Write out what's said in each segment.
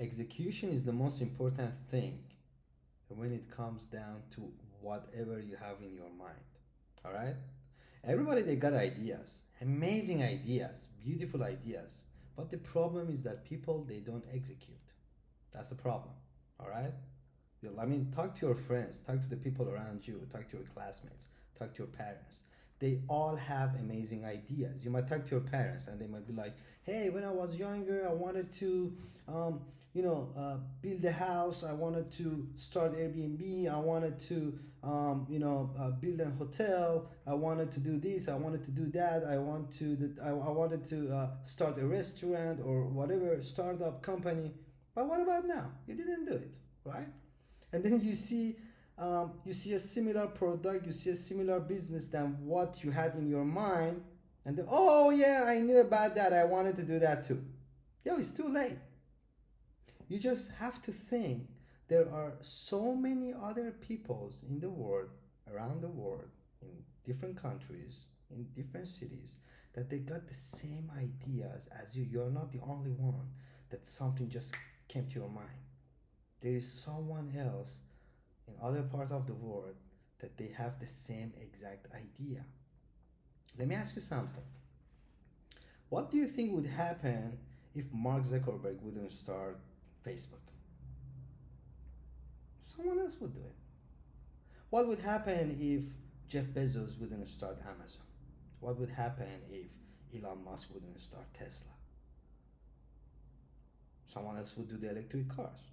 Execution is the most important thing when it comes down to whatever you have in your mind. All right? Everybody, they got ideas, amazing ideas, beautiful ideas. But the problem is that people, they don't execute. That's the problem. All right? I mean, talk to your friends, talk to the people around you, talk to your classmates, talk to your parents. They all have amazing ideas. You might talk to your parents and they might be like, hey, when I was younger, I wanted to, build a house. I wanted to start Airbnb. I wanted to, build a hotel. I wanted to do this. I wanted to do that. I wanted to start a restaurant or whatever startup company. But what about now? You didn't do it, right? And then you see a similar product, you see a similar business than what you had in your mind, and then, oh yeah, I knew about that, I wanted to do that too. Yo, it's too late. You just have to think there are so many other peoples in the world, around the world, in different countries, in different cities, that they got the same ideas as you. You're not the only one that something just came to your mind. There is someone else in other parts of the world that they have the same exact idea. Let me ask you something. What do you think would happen if Mark Zuckerberg wouldn't start Facebook? Someone else would do it. What would happen if Jeff Bezos wouldn't start Amazon? What would happen if Elon Musk wouldn't start Tesla? Someone else would do the electric cars.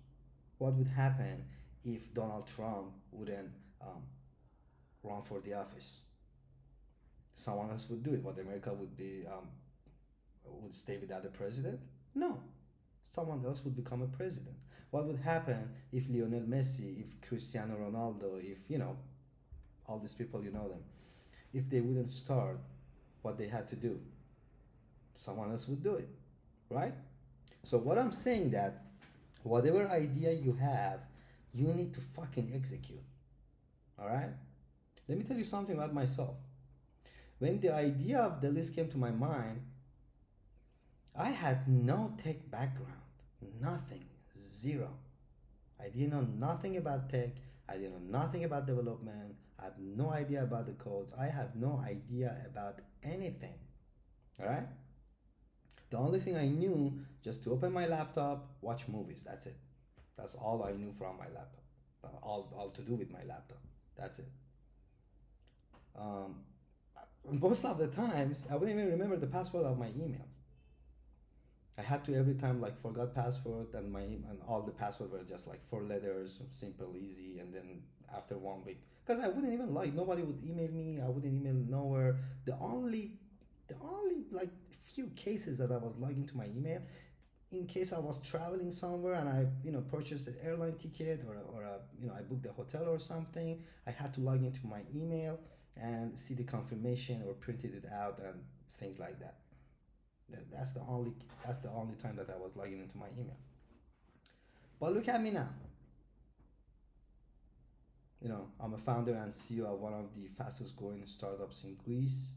What would happen if Donald Trump wouldn't run for the office? Someone else would do it. What, America would stay without a president? No, someone else would become a president. What would happen if Lionel Messi, if Cristiano Ronaldo, if all these people, them, if they wouldn't start what they had to do? Someone else would do it, right? So what I'm saying that whatever idea you have, you need to fucking execute. All right? Let me tell you something about myself. When the idea of the list came to my mind, I had no tech background. Nothing. Zero. I didn't know nothing about tech. I didn't know nothing about development. I had no idea about the codes. I had no idea about anything. All right? The only thing I knew, just to open my laptop, watch movies. That's it. That's all I knew from my laptop. All to do with my laptop. That's it. Most of the times, I wouldn't even remember the password of my email. I had to every time forgot password, and all the password were just 4 letters, simple, easy, and then after 1 week, because I wouldn't even nobody would email me. I wouldn't email nowhere. The only few cases that I was logging to my email, in case I was traveling somewhere and I purchased an airline ticket or I booked a hotel or something, I had to log into my email and see the confirmation or printed it out and things like that. That's the only time that I was logging into my email. But look at me now. I'm a founder and CEO of one of the fastest growing startups in Greece.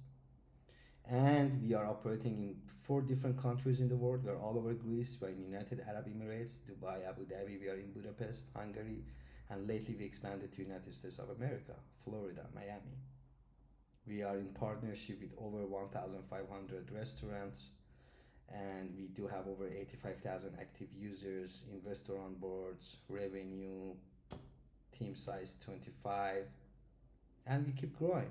And we are operating in 4 different countries in the world. We are all over Greece. We are in United Arab Emirates, Dubai, Abu Dhabi. We are in Budapest, Hungary. And lately we expanded to United States of America, Florida, Miami. We are in partnership with over 1,500 restaurants. And we do have over 85,000 active users, investor on boards, revenue, team size 25. And we keep growing.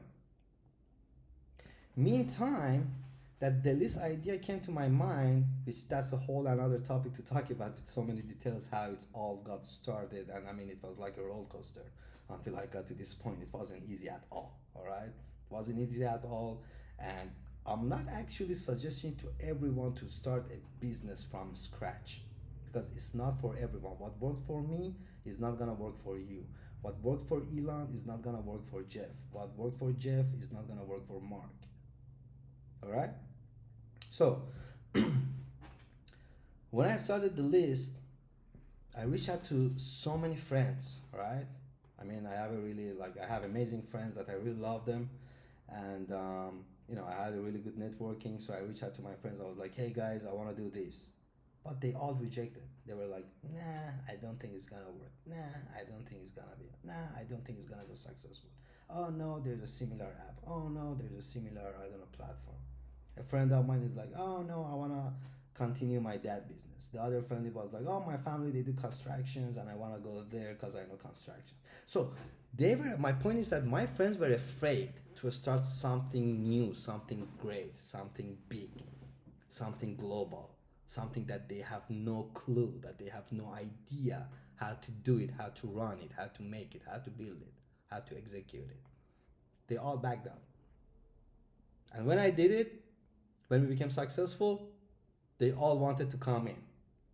Meantime, that the list idea came to my mind, which that's a whole another topic to talk about with so many details, how it's all got started. And I mean, it was like a roller coaster until I got to this point. It wasn't easy at all right? It wasn't easy at all. And I'm not actually suggesting to everyone to start a business from scratch, because it's not for everyone. What worked for me is not gonna work for you. What worked for Elon is not gonna work for Jeff. What worked for Jeff is not gonna work for Mark. All right? So, when I started the list, I reached out to so many friends, right? I mean, I have amazing friends that I really love them. And, I had a really good networking. So I reached out to my friends. I was like, hey guys, I want to do this. but they all rejected. They were like, nah, I don't think it's gonna work. Nah, I don't think it's gonna be. Nah, I don't think it's gonna go successful. Oh no, there's a similar app. Oh no, there's a similar, I don't know, platform. A friend of mine is like, oh no, I wanna continue my dad business. The other friend was like, oh, my family, they do constructions and I wanna go there because I know construction. So they were, my point is that my friends were afraid to start something new, something great, something big, something global, something that they have no clue, that they have no idea how to do it, how to run it, how to make it, how to build it, how to execute it. They all backed down. And when I did it, when we became successful, they all wanted to come in.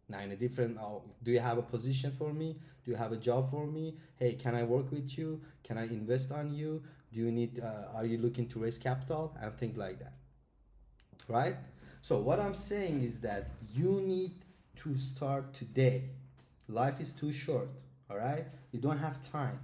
Now in a different, oh, do you have a position for me? Do you have a job for me? Hey, can I work with you? Can I invest on you? Do you need, are you looking to raise capital? And things like that, right? So what I'm saying is that you need to start today. Life is too short, all right? You don't have time.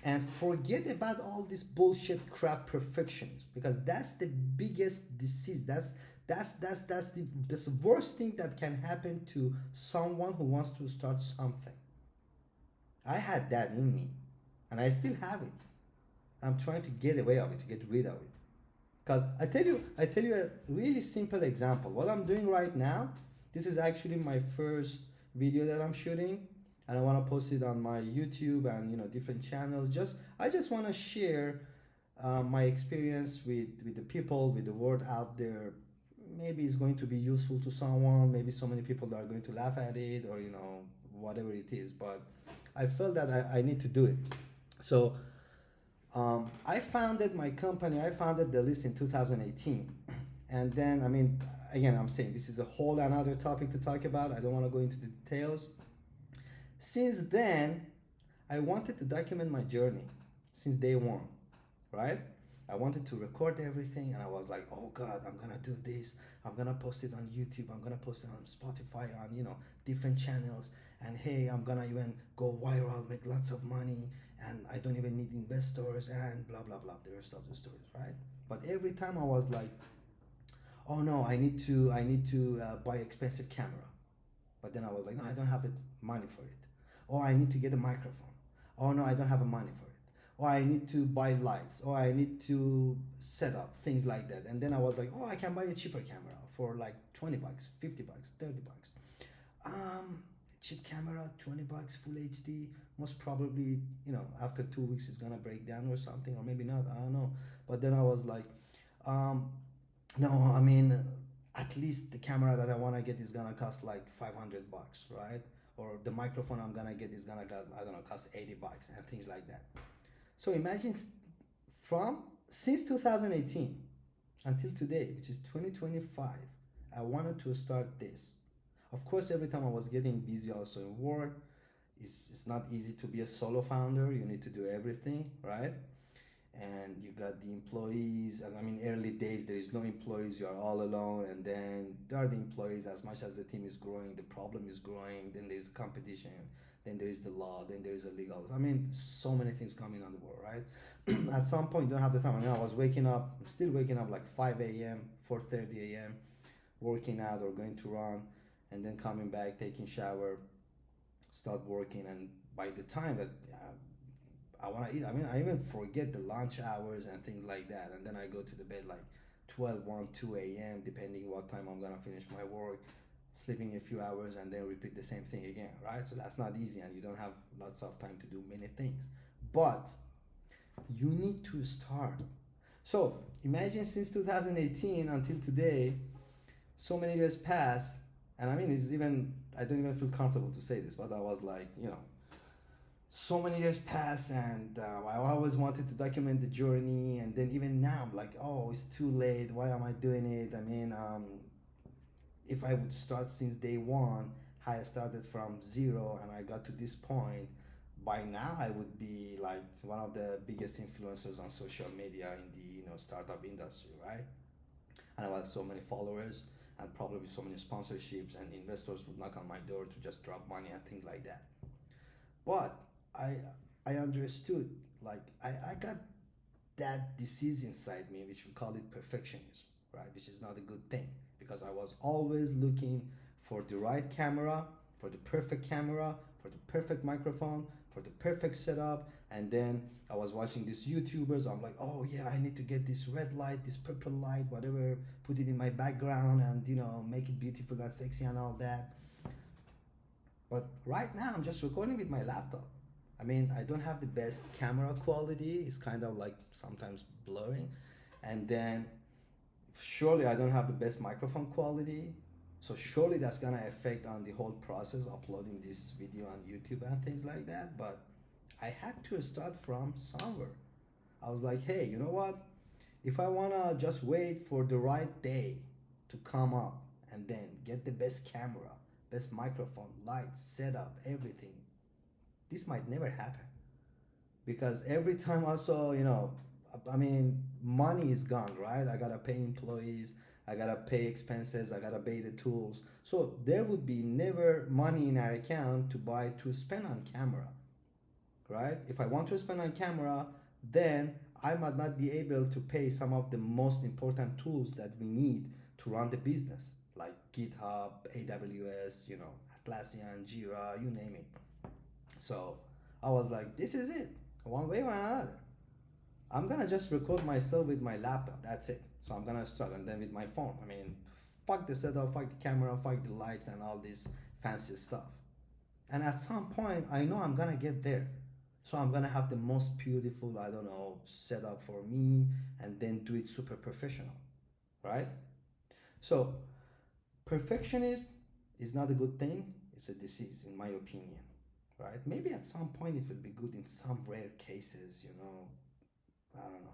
And forget about all this bullshit crap perfections, because that's the biggest disease. That's the worst thing that can happen to someone who wants to start something. I had that in me, and I still have it. I'm trying to get away of it, to get rid of it. Because I tell you a really simple example. What I'm doing right now, this is actually my first video that I'm shooting, and I want to post it on my YouTube and different channels. I just want to share my experience with the people, with the world out there. Maybe it's going to be useful to someone. Maybe so many people are going to laugh at it, or whatever it is. But I felt that I need to do it. So I founded my company. I founded the list in 2018, and then again, I'm saying this is a whole another topic to talk about. I don't want to go into the details. Since then, I wanted to document my journey since day one, right? I wanted to record everything, and I was like, oh God, I'm gonna do this. I'm gonna post it on YouTube. I'm gonna post it on Spotify, on different channels. And hey, I'm gonna even go viral, make lots of money, and I don't even need investors, and blah blah blah. The rest of the stories, right? But every time I was like, oh no, I need to buy expensive camera. But then I was like, no, I don't have the money for it. Or I need to get a microphone. Oh no, I don't have the money for it. Or I need to buy lights. Or I need to set up things like that. And then I was like, oh, I can buy a cheaper camera for like $20, $50, $30. Cheap camera, $20, full HD. Most probably, after 2 weeks it's gonna break down or something, or maybe not. I don't know. But then I was like, no, at least the camera that I wanna get is gonna cost like $500, right? Or the microphone I'm gonna get is gonna cost $80 and things like that. So imagine since 2018 until today, which is 2025, I wanted to start this. Of course, every time I was getting busy also in work. It's not easy to be a solo founder. You need to do everything, right? And you got the employees, and early days there is no employees, you are all alone, and then there are the employees. As much as the team is growing, the problem is growing, then there's competition, then there is the law, then there is the legal. So many things coming on the board, right? At some point you don't have the time. I was I'm still waking up like 5 a.m, 4:30 a.m, working out or going to run, and then coming back, taking shower, start working, and by the time that I want to eat, I even forget the lunch hours and things like that, and then I go to the bed like 12, 1, 2 a.m, depending what time I'm gonna finish my work, sleeping a few hours, and then repeat the same thing again, right? So that's not easy, and you don't have lots of time to do many things, but you need to start. So imagine since 2018 until today, so many years passed, and it's even, I don't even feel comfortable to say this, but I was like, so many years passed, and I always wanted to document the journey, and then even now I'm like, oh, it's too late, why am I doing it? If I would start since day one, how I started from zero and I got to this point, by now I would be like one of the biggest influencers on social media in the startup industry, right? And I had so many followers, and probably so many sponsorships, and investors would knock on my door to just drop money and things like that. But I understood, like I got that disease inside me, which we call it perfectionism, right? Which is not a good thing, because I was always looking for the right camera, for the perfect camera, for the perfect microphone, for the perfect setup. And then I was watching these YouTubers. I'm like, oh yeah, I need to get this red light, this purple light, whatever, put it in my background and, make it beautiful and sexy and all that. But right now, I'm just recording with my laptop. I mean, I don't have the best camera quality. It's kind of like sometimes blurring. And then surely I don't have the best microphone quality. So surely that's gonna affect on the whole process uploading this video on YouTube and things like that. But I had to start from somewhere. I was like, hey, you know what? If I wanna just wait for the right day to come up and then get the best camera, best microphone, lights, setup, everything, this might never happen. Because every time also, I mean, money is gone, right? I gotta pay employees, I gotta pay expenses, I gotta pay the tools. So there would be never money in our account to spend on camera, right? If I want to spend on camera, then I might not be able to pay some of the most important tools that we need to run the business, like GitHub, AWS, Atlassian, Jira, you name it. So I was like, this is it, one way or another. I'm gonna just record myself with my laptop. That's it. So I'm gonna start, and then with my phone. I mean, fuck the setup, fuck the camera, fuck the lights, and all this fancy stuff. And at some point, I know I'm gonna get there. So I'm gonna have the most beautiful, I don't know, setup for me, and then do it super professional, right? So perfectionism is not a good thing. It's a disease, in my opinion, right? Maybe at some point it will be good in some rare cases, I don't know.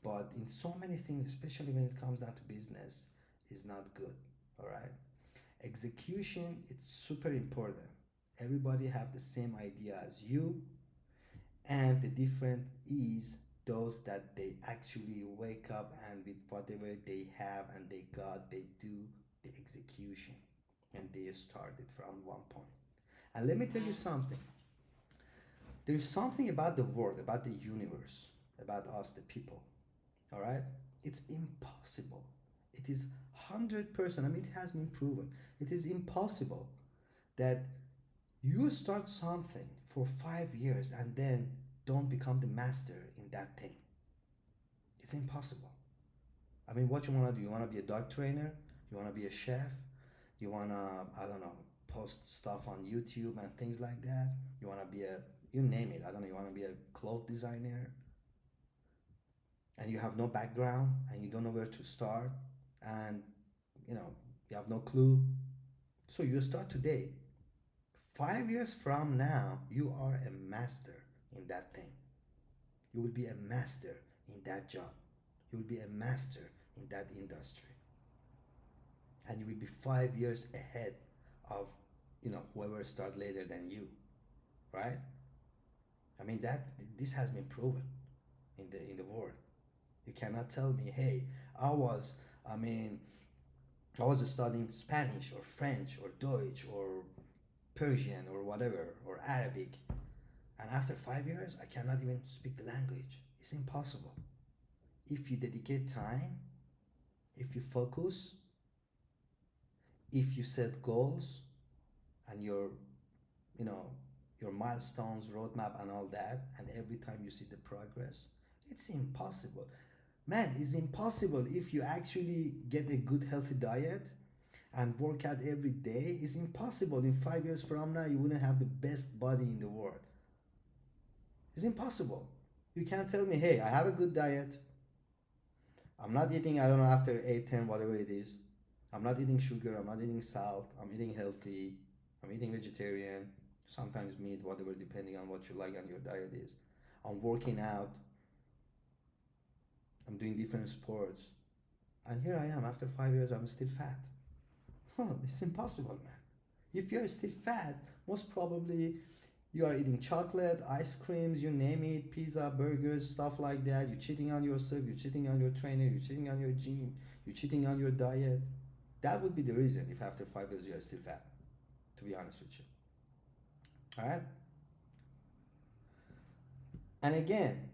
But in so many things, especially when it comes down to business, is not good. All right. Execution, it's super important. Everybody have the same idea as you, and the difference is those that they actually wake up and with whatever they have and they got, they do the execution and they started from one point. And let me tell you something. There's something about the world, about the universe, about us, the people. All right? It's impossible. It is 100%. I mean, it has been proven. It is impossible that you start something for 5 years and then don't become the master in that thing. It's impossible. I mean, what you want to do? You want to be a dog trainer? You want to be a chef? You want to, I don't know, post stuff on YouTube and things like that? You want to be you name it. I don't know, you want to be a clothes designer? And you have no background and you don't know where to start and you have no clue. So you start today. 5 years from now, you are a master in that thing. You will be a master in that job. You will be a master in that industry. And you will be 5 years ahead of whoever start later than you. Right? I mean, this has been proven in the world. You cannot tell me, hey, I mean, I was studying Spanish or French or Deutsch or Persian or whatever, or Arabic, and after 5 years, I cannot even speak the language. It's impossible. If you dedicate time, if you focus, if you set goals, and you know, your milestones, roadmap, and all that, and every time you see the progress, it's impossible. Man, it's impossible if you actually get a good healthy diet and work out every day. It's impossible. In 5 years from now, you wouldn't have the best body in the world. It's impossible. You can't tell me, hey, I have a good diet. I'm not eating, I don't know, after 8, 10, whatever it is. I'm not eating sugar. I'm not eating salt. I'm eating healthy. I'm eating vegetarian. Sometimes meat, whatever, depending on what you like and your diet is. I'm working out. I'm doing different sports. And here I am, after 5 years, I'm still fat. It's impossible, man. If you're still fat, most probably you are eating chocolate, ice creams, you name it, pizza, burgers, stuff like that. You're cheating on yourself, you're cheating on your trainer, you're cheating on your gym, you're cheating on your diet. That would be the reason if after 5 years you are still fat, to be honest with you. Alright? And again,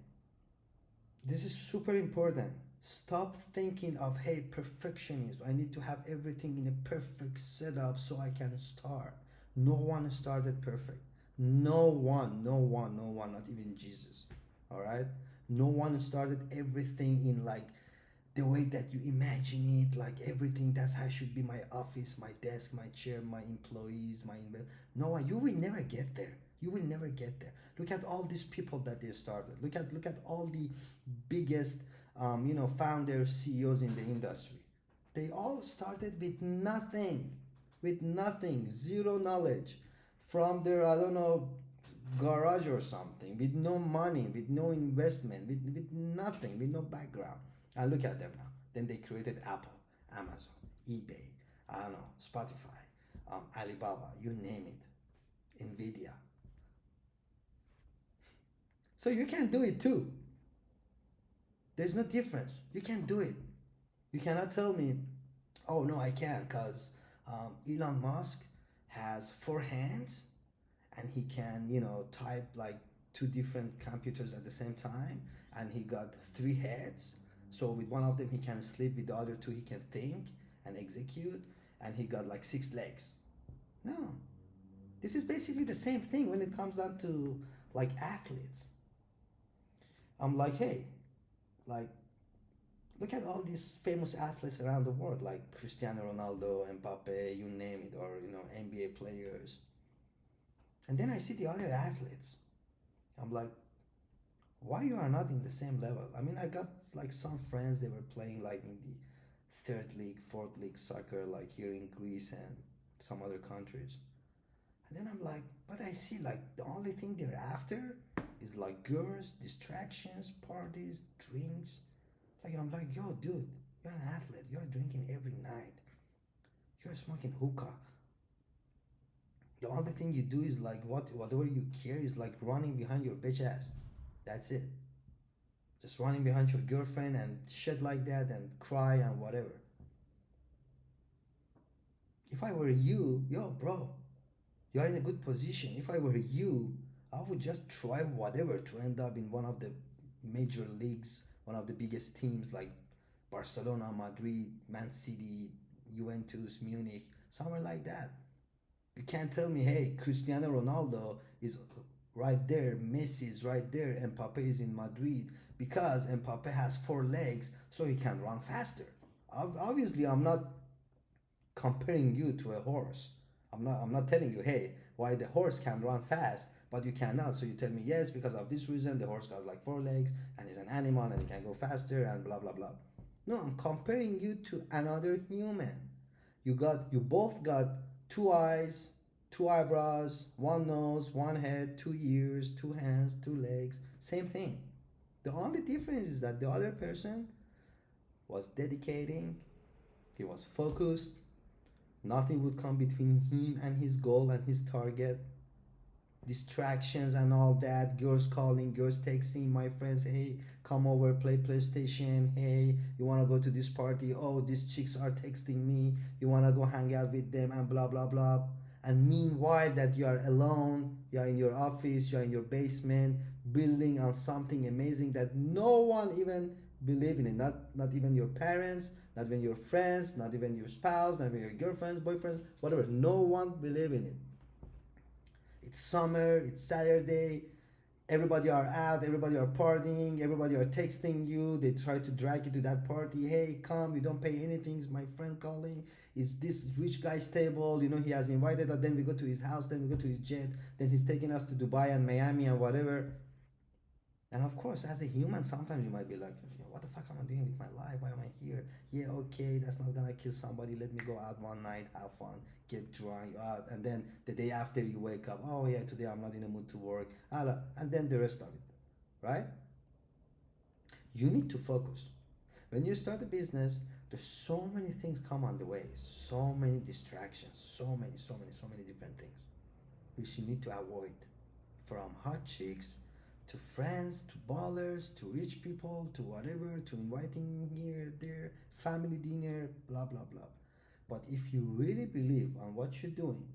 this is super important. Stop thinking of, hey, perfectionism. I need to have everything in a perfect setup so I can start. No one started perfect. No one, no one, no one, not even Jesus. All right? No one started everything in like the way that you imagine it, like everything. That's how it should be my office, my desk, my chair, my employees, my no, you will never get there. You will never get there. Look at all these people that they started. Look at all the biggest founders, CEOs in the industry. They all started with nothing, zero knowledge, from their, I don't know, garage or something, with no money, with no investment, with nothing, with no background. And look at them now. Then they created Apple, Amazon, eBay, I don't know, Spotify, Alibaba, you name it, Nvidia. So you can do it too. There's no difference. You can do it. You cannot tell me, oh no, I can't, because Elon Musk has four hands and he can, type like two different computers at the same time, and he got three heads. So with one of them he can sleep, with the other two he can think and execute, and he got like six legs. No, this is basically the same thing when it comes down to like athletes. I'm like, hey, like, look at all these famous athletes around the world, like Cristiano Ronaldo, Mbappe, you name it, or NBA players. And then I see the other athletes. I'm like, why you are not in the same level? I mean, I got like some friends, they were playing like in the third league, fourth league soccer, like here in Greece and some other countries. And then I'm like, but I see like the only thing they're after is like girls, distractions, parties, drinks. Like, I'm like, yo, dude, you're an athlete. You're drinking every night. You're smoking hookah. The only thing you do is like whatever you care is like running behind your bitch ass. That's it. Just running behind your girlfriend and shit like that and cry and whatever. If I were you, yo, bro, you are in a good position. If I were you, I would just try whatever to end up in one of the major leagues, one of the biggest teams like Barcelona, Madrid, Man City, Juventus, Munich, somewhere like that. You can't tell me, hey, Cristiano Ronaldo is right there, Messi is right there, Mbappe is in Madrid because Mbappe has four legs, so he can run faster. Obviously, I'm not comparing you to a horse. I'm not telling you, hey, why the horse can run fast but you cannot. So you tell me, yes, because of this reason the horse got like four legs and is an animal and it can go faster and blah blah blah. No, I'm comparing you to another human. You both got two eyes, two eyebrows, one nose, one head, two ears, two hands, two legs, same thing. The only difference is that the other person was dedicating, he was focused, nothing would come between him and his goal and his target. Distractions and all that, girls calling, girls texting, my friends, hey, come over, play PlayStation, hey, you want to go to this party, oh, these chicks are texting me, you want to go hang out with them, and blah blah blah. And meanwhile that you are alone, you are in your office, you are in your basement, building on something amazing that no one even believe in it, not even your parents, not even your friends, not even your spouse, not even your girlfriends, boyfriends, whatever, no one believe in it. It's summer, it's Saturday, everybody are out, everybody are partying, everybody are texting you, they try to drag you to that party, hey, come, you don't pay anything, it's my friend calling, it's this rich guy's table, he has invited us, then we go to his house, then we go to his jet, then he's taking us to Dubai and Miami and whatever. And of course, as a human, sometimes you might be like, what the fuck am I doing with my life? Why am I here? Yeah, okay, that's not gonna kill somebody. Let me go out one night, have fun, get drunk, and then the day after you wake up, oh yeah, today I'm not in the mood to work, and then the rest of it, right? You need to focus. When you start a business, there's so many things come on the way, so many distractions, so many different things, which you need to avoid. From hot chicks to friends to ballers to rich people to whatever to inviting here, there, family dinner, blah blah blah. But if you really believe on what you're doing,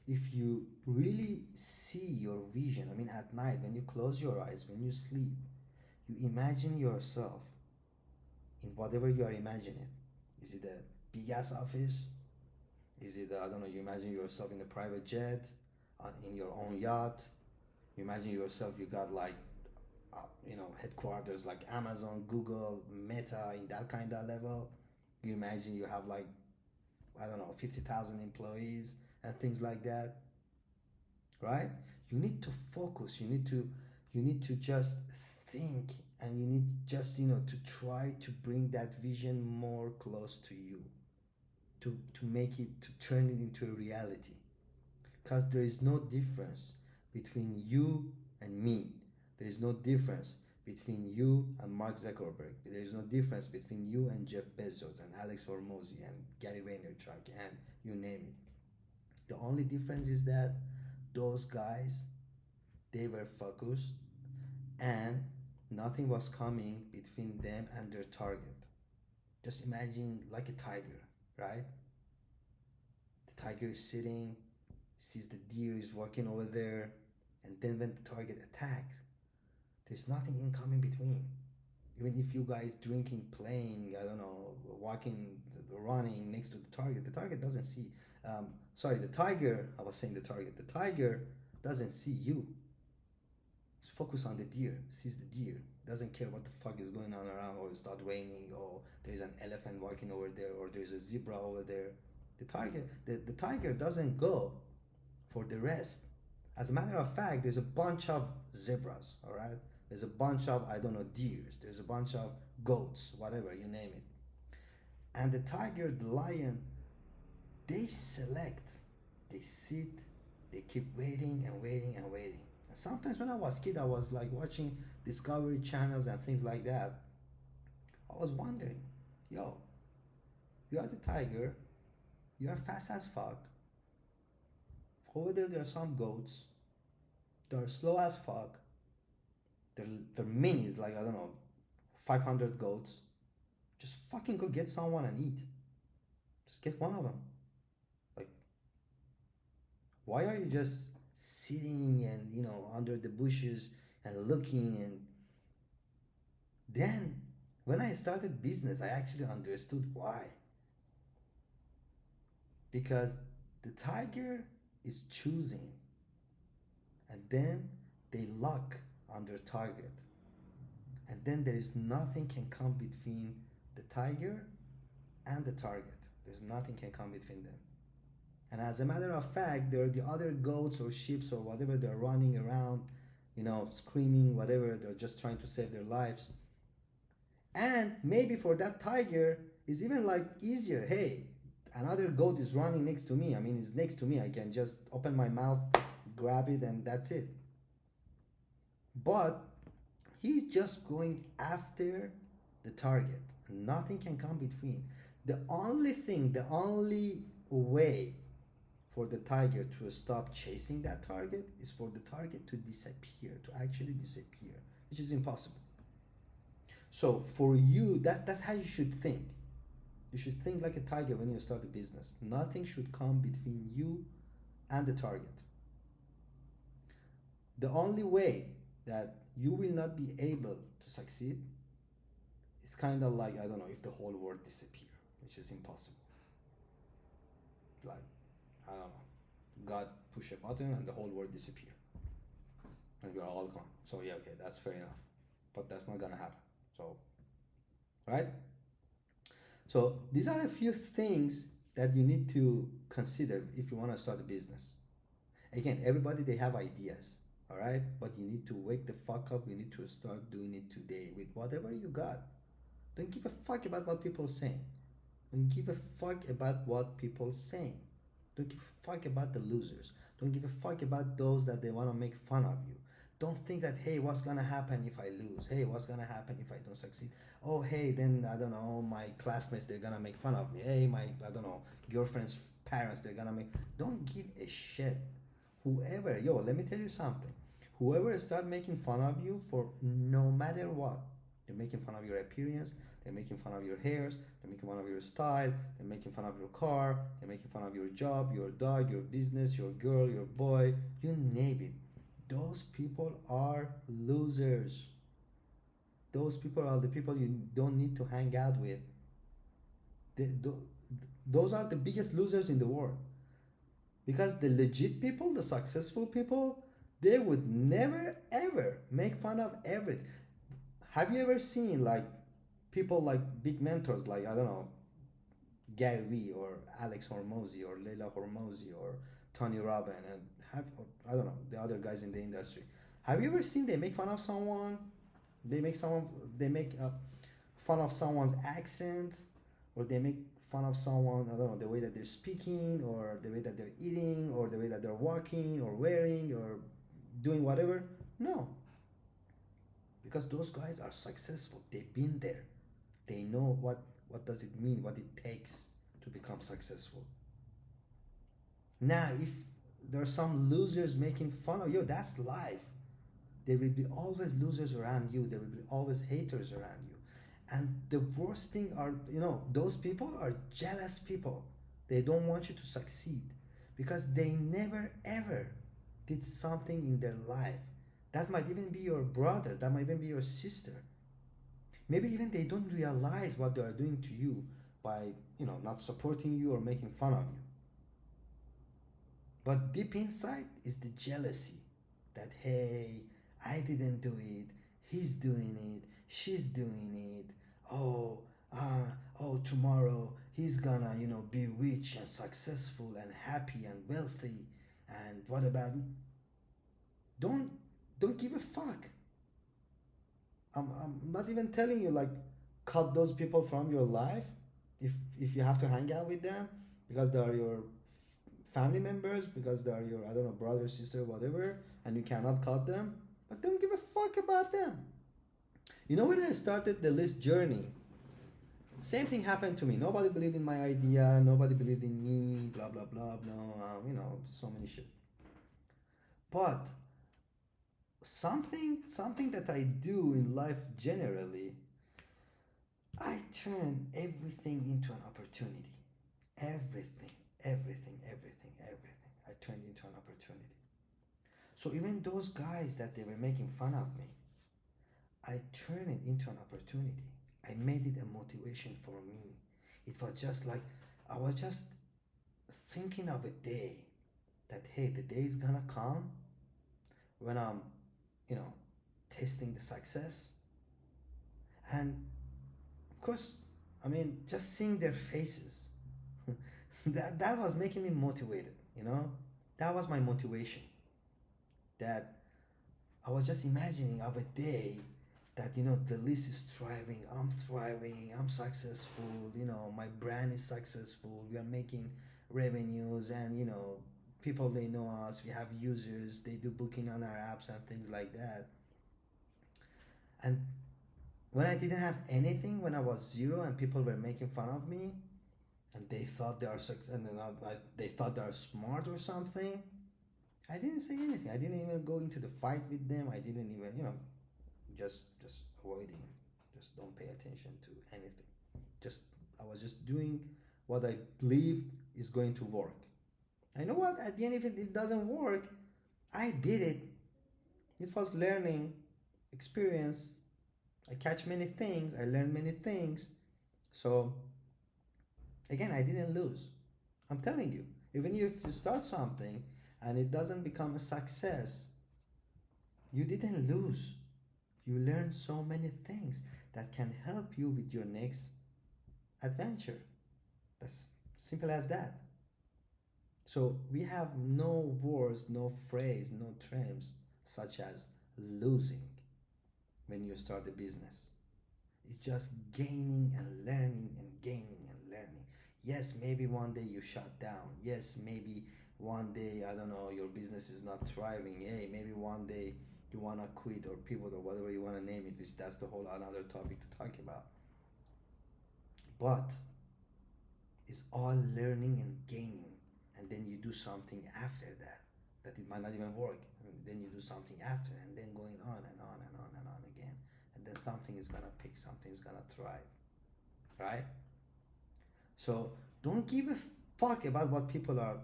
if you really see your vision, I mean, at night when you close your eyes, when you sleep, you imagine yourself in whatever you are imagining. Is it a big ass office? Is it, I don't know, you imagine yourself in a private jet, in your own yacht? You imagine yourself, you got like, headquarters like Amazon, Google, Meta in that kind of level. You imagine you have like, I don't know, 50,000 employees and things like that, right? You need to focus. You need to just think, and you need just, to try to bring that vision more close to you, to make it, to turn it into a reality. Because there is no difference between you and me. There is no difference between you and Mark Zuckerberg. There is no difference between you and Jeff Bezos and Alex Hormozzi and Gary Vaynerchuk and you name it. The only difference is that those guys, they were focused, and nothing was coming between them and their target. Just imagine like a tiger, right? The tiger is sitting, sees the deer is walking over there, and then when the target attacks, there's nothing in coming between. Even if you guys drinking, playing, I don't know, walking, running next to the target doesn't see. Sorry, the tiger. I was saying the target. The tiger doesn't see you. He's focused on the deer. Sees the deer. Doesn't care what the fuck is going on around, or it start raining, or there's an elephant walking over there, or there's a zebra over there. The tiger doesn't go for the rest. As a matter of fact, there's a bunch of zebras, all right? There's a bunch of, I don't know, deers. There's a bunch of goats, whatever, you name it. And the tiger, the lion, they select. They sit, they keep waiting and waiting and waiting. And sometimes when I was a kid, I was like watching Discovery channels and things like that. I was wondering, yo, you are the tiger, you are fast as fuck. Over there are some goats. They're slow as fuck. They're minis, like, I don't know, 500 goats. Just fucking go get someone and eat. Just get one of them. Like, why are you just sitting and, under the bushes and looking? And then when I started business, I actually understood why. Because the tiger is choosing, and then they lock on their target, and then there is nothing can come between the tiger and the target. There's nothing can come between them. And as a matter of fact, there are the other goats or sheep or whatever, they're running around, screaming, whatever. They're just trying to save their lives. And maybe for that tiger, it's even like easier. Hey, another goat is running next to me. I mean, it's next to me. I can just open my mouth, grab it, and that's it. But he's just going after the target. Nothing can come between. The only way for the tiger to stop chasing that target is for the target to disappear, to actually disappear, which is impossible. So for you, that's how you should think. You should think like a tiger when you start a business. Nothing should come between you and the target. The only way that you will not be able to succeed is kind of like, I don't know, if the whole world disappear, which is impossible. Like, I don't know, God push a button and the whole world disappear. And we are all gone. So yeah, okay, that's fair enough. But that's not gonna happen. So, right? So these are a few things that you need to consider if you want to start a business. Again, everybody, they have ideas, all right? But you need to wake the fuck up. You need to start doing it today with whatever you got. Don't give a fuck about what people are saying. Don't give a fuck about what people are saying. Don't give a fuck about the losers. Don't give a fuck about those that they want to make fun of you. Don't think that, hey, what's gonna happen if I lose? Hey, what's gonna happen if I don't succeed? Oh, hey, then, I don't know, my classmates, they're gonna make fun of me. Hey, my, I don't know, girlfriend's parents, they're gonna make... Don't give a shit. Whoever, let me tell you something. Whoever start making fun of you for no matter what, they're making fun of your appearance, they're making fun of your hairs, they're making fun of your style, they're making fun of your car, they're making fun of your job, your dog, your business, your girl, your boy, you name it. Those people are losers. Those people are the people you don't need to hang out with. They, those are the biggest losers in the world, because the legit people, the successful people, they would never ever make fun of everything. Have you ever seen like people like big mentors like, I don't know, Gary Vee or Alex Hormozy or Leila Hormozy or Tony Robbins, and have, I don't know, the other guys in the industry? Have you ever seen they make fun of someone? They make someone, they make fun of someone's accent, or they make fun of someone, I don't know, the way that they're speaking, or the way that they're eating, or the way that they're walking or wearing or doing whatever. No, because those guys are successful. They've been there. They know what does it mean, what it takes to become successful. Now, if there are some losers making fun of you, that's life. There will be always losers around you. There will be always haters around you. And the worst thing are, those people are jealous people. They don't want you to succeed because they never ever did something in their life. That might even be your brother, that might even be your sister. Maybe even they don't realize what they are doing to you by, not supporting you or making fun of you. But deep inside is the jealousy that, hey, I didn't do it, he's doing it, she's doing it. Oh, tomorrow he's gonna, be rich and successful and happy and wealthy. And what about me? Don't don't give a fuck. I'm not even telling you like cut those people from your life if you have to hang out with them because they are your family members, because they are your, I don't know, brother, sister, whatever, and you cannot cut them. But don't give a fuck about them. When I started the list journey, same thing happened to me. Nobody believed in my idea. Nobody believed in me. Blah blah blah. No, so many shit. But something that I do in life generally, I turn everything into an opportunity. Everything, everything. I turned into an opportunity. So even those guys that they were making fun of me, I turned it into an opportunity. I made it a motivation for me. It was just like I was just thinking of a day that, hey, the day is gonna come when I'm, you know, tasting the success. And of course, just seeing their faces, that was making me motivated. That was my motivation. That I was just imagining of a day that, the list is thriving, I'm successful, my brand is successful, we are making revenues, and, people, they know us, we have users, they do booking on our apps and things like that. And when I didn't have anything, when I was zero and people were making fun of me, and they thought they are and they thought they are smart or something, I didn't say anything. I didn't even go into the fight with them. I didn't even, just avoiding. Just don't pay attention to anything. Just I was just doing what I believed is going to work. I know what, at the end, if it doesn't work, I did it. It was learning experience. I catch many things. I learned many things. So again, I didn't lose. I'm telling you, even if you start something and it doesn't become a success, you didn't lose. You learned so many things that can help you with your next adventure. That's simple as that. So we have no words, no phrase, no terms such as losing when you start a business. It's just gaining and learning and gaining and learning. Yes, maybe one day you shut down. Yes, maybe one day, I don't know, your business is not thriving. Hey, maybe one day you want to quit or pivot or whatever you want to name it, which that's the whole another topic to talk about. But it's all learning and gaining. And then you do something after that it might not even work. And then you do something after, and then going on and on and on and on again. And then something is going to pick, something is going to thrive. Right? So don't give a fuck about what people are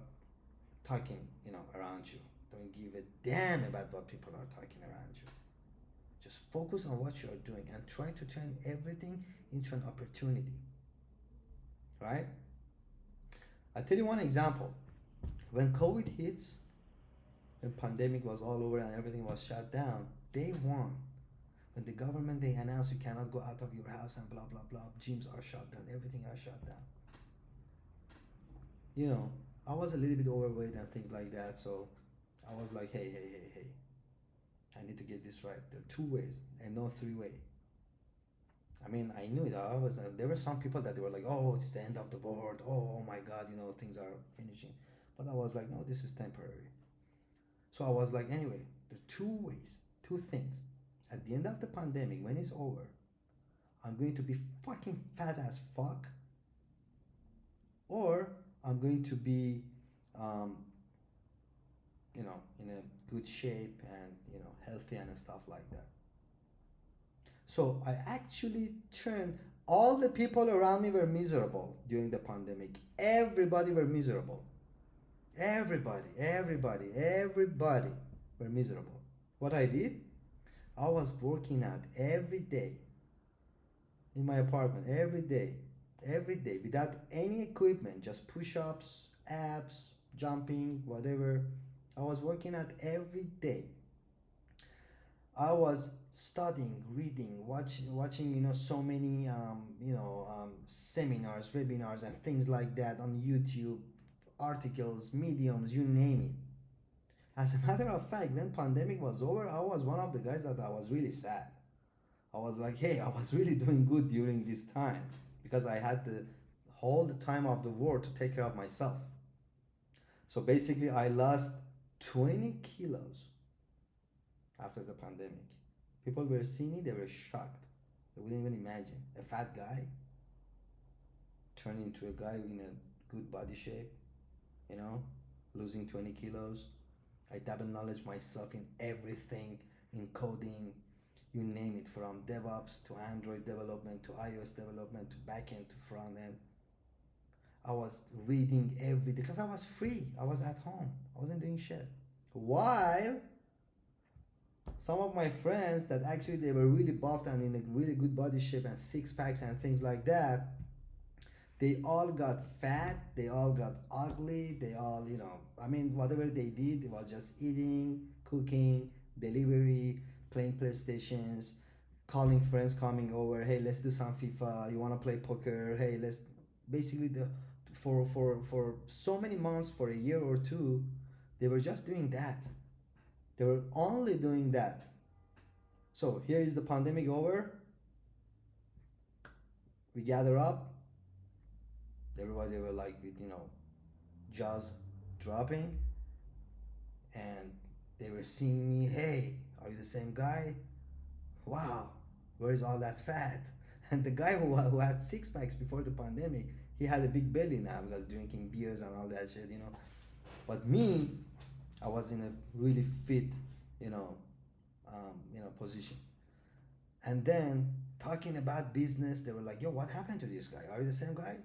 talking, around you. Don't give a damn about what people are talking around you. Just focus on what you are doing and try to turn everything into an opportunity, right? I'll tell you one example. When COVID hits, when pandemic was all over and everything was shut down, day one, when the government they announced you cannot go out of your house and blah blah blah, gyms are shut down, everything are shut down. You know, I was a little bit overweight and things like that, so I was like, hey, hey, hey, hey, I need to get this right. There are two ways and no three-way. I mean, I knew it. I was. There were some people that they were like, "Oh, it's the end of the world. Oh my God, things are finishing." But I was like, "No, this is temporary." So I was like, "Anyway, there are two ways, two things. At the end of the pandemic, when it's over, I'm going to be fucking fat as fuck, or I'm going to be, um, in a good shape and healthy and stuff like that." So I actually turned all the people around me were miserable during the pandemic. Everybody were miserable. Everybody were miserable. What I did, I was working out every day in my apartment, every day, without any equipment, just push-ups, abs, jumping, whatever. I was working out every day. I was studying, reading, watching, so many, seminars, webinars, and things like that on YouTube, articles, mediums, you name it. As a matter of fact, when pandemic was over, I was one of the guys that I was really sad. I was like, hey, I was really doing good during this time because I had the whole the time of the world to take care of myself. So basically, I lost 20 kilos after the pandemic. People were seeing me, they were shocked. They wouldn't even imagine. A fat guy turning into a guy in a good body shape, you know, losing 20 kilos. I double knowledge myself in everything, in coding, you name it, from DevOps to Android development to iOS development to backend to front end. I was reading every day because I was free. I was at home. I wasn't doing shit. While some of my friends that actually they were really buffed and in a really good body shape and six packs and things like that, they all got fat, they all got ugly, they all, I mean, whatever they did, it was just eating, cooking, delivery, playing PlayStations, calling friends coming over, hey, let's do some FIFA, you want to play poker, hey, let's, basically for so many months, for a year or two, they were just doing that. They were only doing that. So here is the pandemic over. We gather up. Everybody were like with, jaws dropping. And they were seeing me. Hey, are you the same guy? Wow, where is all that fat? And the guy who had six packs before the pandemic, he had a big belly now because drinking beers and all that shit. But me, I was in a really fit, position. And then talking about business, they were like, "Yo, what happened to this guy? Are you the same guy?"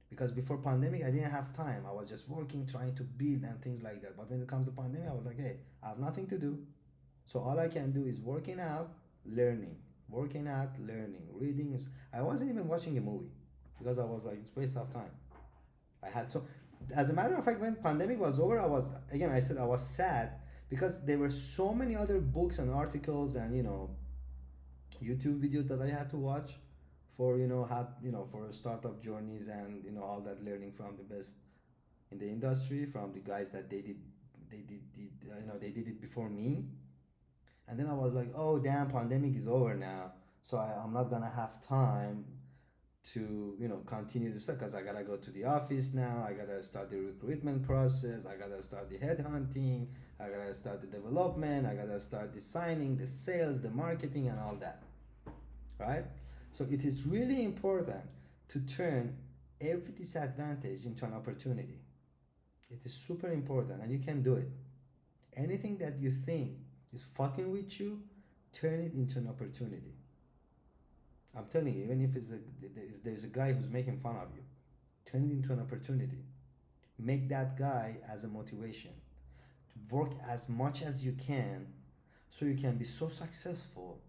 Because before pandemic, I didn't have time. I was just working, trying to build and things like that. But when it comes to pandemic, I was like, "Hey, I have nothing to do, so all I can do is working out, learning, working out, learning, reading." I wasn't even watching a movie because I was like, it's a waste of time. I had so. As a matter of fact, when pandemic was over, I was, again, I said I was sad because there were so many other books and articles and YouTube videos that I had to watch for for startup journeys and all that, learning from the best in the industry, from the guys that they did it before me. And then I was like, oh damn, pandemic is over now, so I'm not gonna have time to continue to stuff because I gotta go to the office now. I gotta start the recruitment process. I gotta start the headhunting. I gotta start the development. I gotta start the signing, the sales, the marketing, and all that. Right? So it is really important to turn every disadvantage into an opportunity. It is super important, and you can do it. Anything that you think is fucking with you, turn it into an opportunity. I'm telling you, even if there's a guy who's making fun of you, turn it into an opportunity. Make that guy as a motivation. Work as much as you can so you can be so successful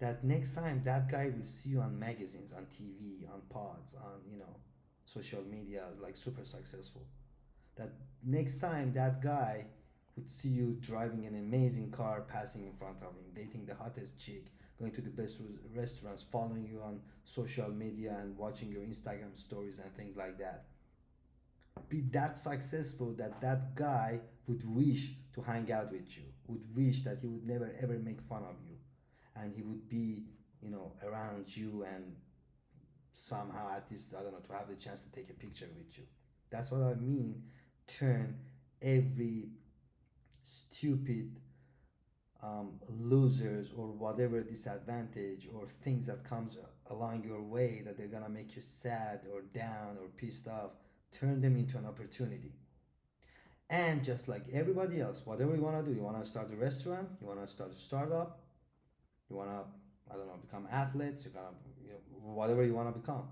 that next time that guy will see you on magazines, on TV, on pods, on social media, like super successful. That next time that guy would see you driving an amazing car, passing in front of him, dating the hottest chick, going to the best restaurants, following you on social media and watching your Instagram stories and things like that. Be that successful that that guy would wish to hang out with you, would wish that he would never ever make fun of you, and he would be around you, and somehow at least, I don't know, to have the chance to take a picture with you. That's what I mean. Turn every stupid losers or whatever disadvantage or things that comes along your way that they're gonna make you sad or down or pissed off, turn them into an opportunity. And just like everybody else, whatever you want to do, you want to start a restaurant, you want to start a startup, you want to, I don't know, become athletes, whatever you want to become.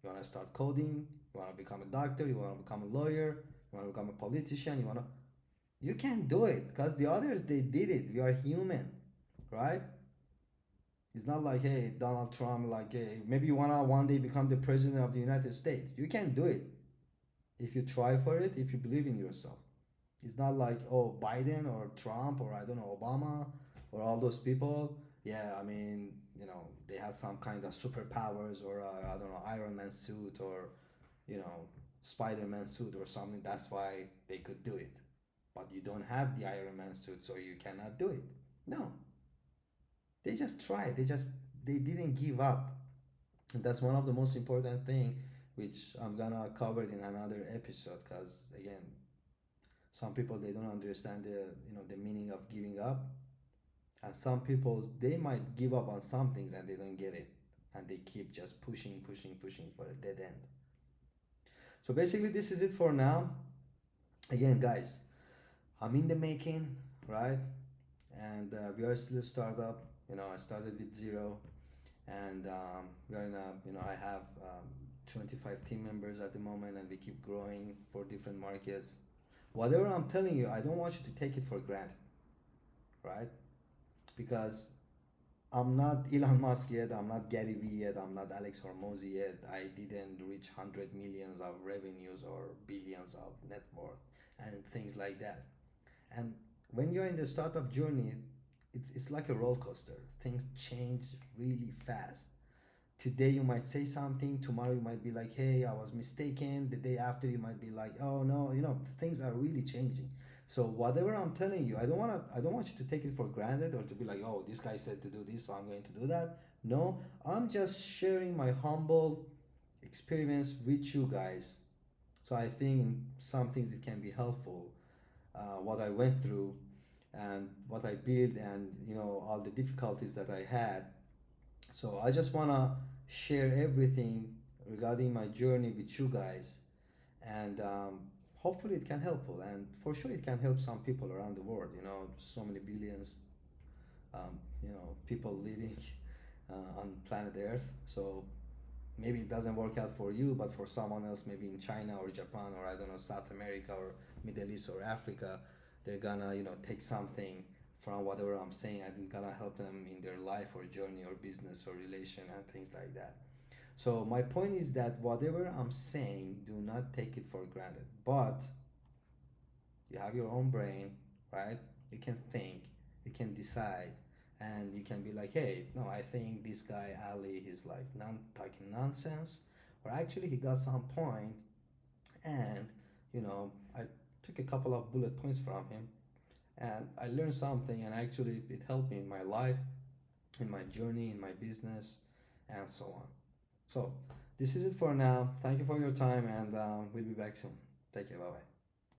You want to start coding, you want to become a doctor, you want to become a lawyer, you want to become a politician, you can do it because the others, they did it. We are human, right? It's not like, hey, Donald Trump, like, hey, maybe you want to one day become the president of the United States. You can do it if you try for it, if you believe in yourself. It's not like, oh, Biden or Trump or I don't know, Obama or all those people. Yeah, I mean, they had some kind of superpowers or I don't know, Iron Man suit or Spider Man suit or something. That's why they could do it. But you don't have the Iron Man suit, so you cannot do it. No, they just tried. They didn't give up. And that's one of the most important thing, which I'm gonna cover in another episode. Because again, some people, they don't understand the meaning of giving up, and some people, they might give up on some things and they don't get it, and they keep just pushing, pushing, pushing for a dead end. So basically, this is it for now. Again, guys, I'm in the making, right? And we are still a startup. I started with zero, and we are in a I have 25 team members at the moment, and we keep growing for different markets. Whatever I'm telling you, I don't want you to take it for granted, right? Because I'm not Elon Musk yet, I'm not Gary Vee yet, I'm not Alex Hormozy yet. I didn't reach 100 millions of revenues or billions of net worth and things like that. And when you're in the startup journey, it's like a roller coaster. Things change really fast. Today you might say something, tomorrow you might be like, hey, I was mistaken. The day after you might be like, oh no, things are really changing. So whatever I'm telling you, I don't want you to take it for granted or to be like, oh, this guy said to do this, so I'm going to do that. No, I'm just sharing my humble experience with you guys. So I think in some things it can be helpful, what I went through and what I built, and all the difficulties that I had. So I just want to share everything regarding my journey with you guys, and hopefully it can help, and for sure it can help some people around the world. So many billions, people living on planet Earth. So maybe it doesn't work out for you, but for someone else, maybe in China or Japan or I don't know, South America or Middle East or Africa, they're gonna take something from whatever I'm saying, and it's gonna help them in their life or journey or business or relation and things like that. So my point is that whatever I'm saying, do not take it for granted. But you have your own brain, right? You can think, you can decide, and you can be like, hey, no, I think this guy Ali, he's like talking nonsense, or actually he got some point, and I took a couple of bullet points from him, and I learned something, and actually it helped me in my life, in my journey, in my business, and so on. So this is it for now. Thank you for your time, and we'll be back soon. Take care. Bye bye.